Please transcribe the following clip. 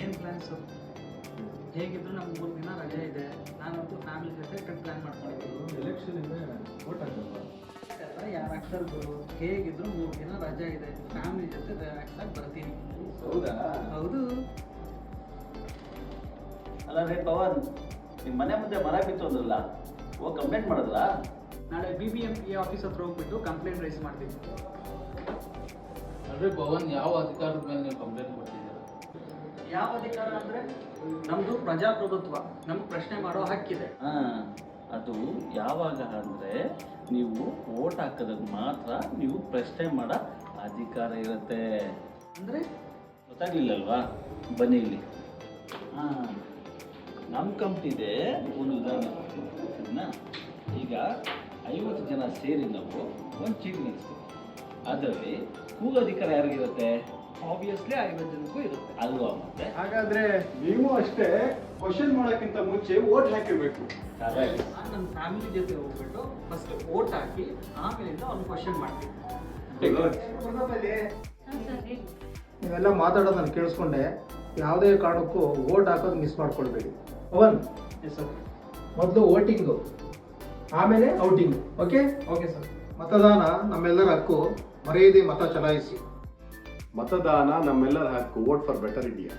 ಏನು ಪ್ಲ್ಯಾನ್ಸು? ಹೇಗಿದ್ರು ನಮ್ಗೆ 3 ದಿನ ರಜೆ ಇದೆ. ನಾನಂತೂ ಫ್ಯಾಮಿಲಿ ಜೊತೆ ಟ್ರಿಪ್ ಪ್ಲ್ಯಾನ್ ಮಾಡ್ಕೊಂಡಿದ್ದೀನಿ. ಎಲೆಕ್ಷನ್ ಇದೆ, ವೋಟ್ ಹಾಕಲ್ವಾ? ಯಾರು ಹಾಕ್ತಾರೆ ಗುರು? ಹೇಗಿದ್ರು 3 ದಿನ ರಜೆ ಇದೆ, ಫ್ಯಾಮಿಲಿ ಜೊತೆ ರಿಲ್ಯಾಕ್ಸ್ ಆಗಿ ಬರ್ತೀನಿ. ಹೌದಾ? ಹೌದು. ಅಲ್ಲ ರೇ ಪವನ್, ನಿಮ್ಮ ಮನೆ ಮುಂದೆ ಮರ ಬಿತ್ತು ಅಂದ್ರಲ್ಲ, ಹೋಗಿ ಕಂಪ್ಲೇಂಟ್ ಮಾಡಿದ್ರಾ? ನಾಳೆ BBMP ಆಫೀಸ್ ಹತ್ರ ಹೋಗ್ಬಿಟ್ಟು ಕಂಪ್ಲೇಂಟ್ ರೈಸ್ ಮಾಡ್ತೀನಿ. ಅಂದ್ರೆ ಪವನ್, ಯಾವ ಅಧಿಕಾರದ ಮೇಲೆ ನೀವು ಕಂಪ್ಲೇಂಟ್ ಕೊಡ್ತಿದ್ದೀರಾ? ಯಾವ ಅಧಿಕಾರ ಅಂದರೆ ನಮ್ಮದು ಪ್ರಜಾಪ್ರಭುತ್ವ, ನಮ್ಗೆ ಪ್ರಶ್ನೆ ಮಾಡೋ ಹಕ್ಕಿದೆ. ಅದು ಯಾವಾಗ ಅಂದರೆ ನೀವು ವೋಟ್ ಹಾಕಿದಾಗ ಮಾತ್ರ ನೀವು ಪ್ರಶ್ನೆ ಮಾಡೋ ಅಧಿಕಾರ ಇರುತ್ತೆ. ಅಂದರೆ ಗೊತ್ತಾಗ್ಲಿಲ್ಲಲ್ವಾ? ಬನ್ನಿ ಇಲ್ಲಿ. ನಮ್ಮ ಕಂಪ್ನಿದೆ ಒಂದು ಉದಾಹರಣೆ ಕೊಡ್ತೀನಿ. ಈಗ 50 ಜನ ಸೇರಿ ನಾವು ಒಂದು ಚೀಟಿ ನಡೆಸ್ತೀವಿ. ಅದರಲ್ಲಿ ಕೂಗೋ ಅಧಿಕಾರ ಯಾರಿಗಿರುತ್ತೆ? ಆಬ್ವಿಯಸ್ಲಿ 50 ಜನಕ್ಕೂ ಇರುತ್ತೆ ಅಲ್ವಾ? ಮತ್ತೆ ಹಾಗಾದ್ರೆ ನೀವು ಅಷ್ಟೇ ಕ್ವಶನ್ ಮಾಡೋಕ್ಕಿಂತ ಮುಂಚೆ ವೋಟ್ ಹಾಕಿರ್ಬೇಕು. ನನ್ನ ಫ್ಯಾಮಿಲಿ ಜೊತೆ ಹೋಗ್ಬಿಟ್ಟು ಫಸ್ಟ್ ವೋಟ್ ಹಾಕಿ ಆಮೇಲಿಂದ ಅವ್ನು ಕ್ವಶನ್ ಮಾಡ್ತೀನಿ. ನೀವೆಲ್ಲ ಮಾತಾಡೋದು ನಾನು ಕೇಳಿಸ್ಕೊಂಡೆ. ಯಾವುದೇ ಕಾರಣಕ್ಕೂ ವೋಟ್ ಹಾಕೋದು ಮಿಸ್ ಮಾಡ್ಕೊಳ್ಬೇಡಿ. Pavan, yes sir. ಮೊದಲು ವೋಟಿಂಗು, ಆಮೇಲೆ ಔಟಿಂಗು. ಓಕೆ? Okay sir. ಮತದಾನ ನಮ್ಮೆಲ್ಲರ ಹಕ್ಕು, ಮರೆಯದೆ ಮತ ಚಲಾಯಿಸಿ. ಮತದಾನ ನಮ್ಮೆಲ್ಲರ ಹಕ್ಕು. Vote for better India.